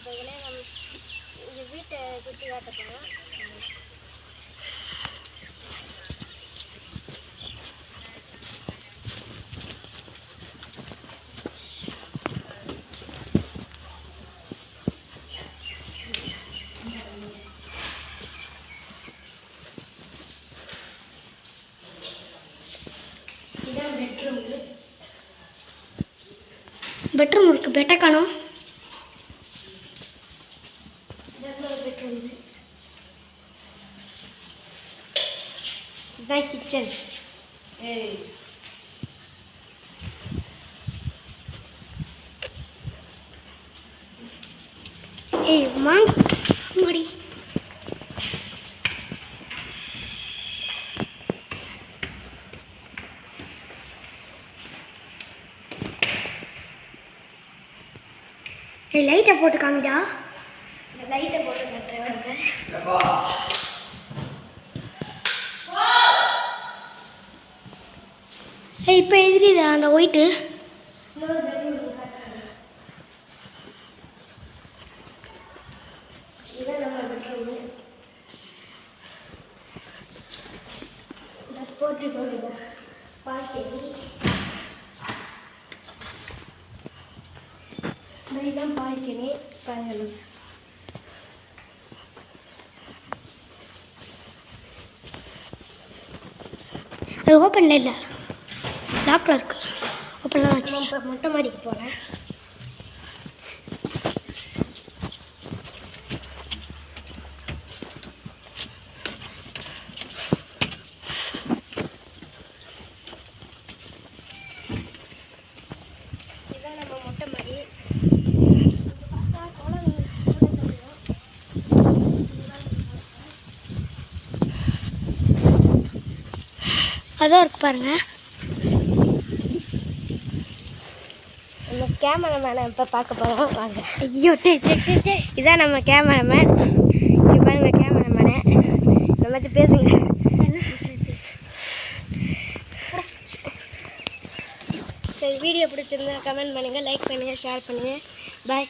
நண்பர்களே, இங்கே வீட்டை சுற்றி காட்ட போகிறோம். இதான் பெட்ரூம் இருக்குது. பெட்டை காணும். பெட்ரூம் இதுதான் கிச்சன். மாடி லைட்டை போட்டு காமிடா. லைட்டை போட்டு கட்டுறேன். இப்போ எதிரிதா அந்த ஒயிட்டு. இதான் நம்ம பெட்ரூமு. இதை போட்டு போடுங்க. பால்கனி இதுதான் பால்கனி. பாருங்க, அது ஓப்பனில் இல்லை, லாக்கில் இருக்கு. ஓப்பனில் தான் வச்சு. இப்போ மொட்டை மாடிக்கு போகிறேன். இதுதான் நம்ம மொட்டை மாடி. அதான் இருக்கு பாருங்க. நம்ம கேமராமேனை இப்போ பார்க்க போகிறோம். வாங்க. ஐயோ இதான் நம்ம கேமராமேன். இங்கே பாருங்க கேமராமேனை. நம்ம பேசுங்க. சரி, வீடியோ பிடிச்சிருந்தா கமெண்ட் பண்ணுங்கள், லைக் பண்ணுங்கள், ஷேர் பண்ணுங்கள். பாய்.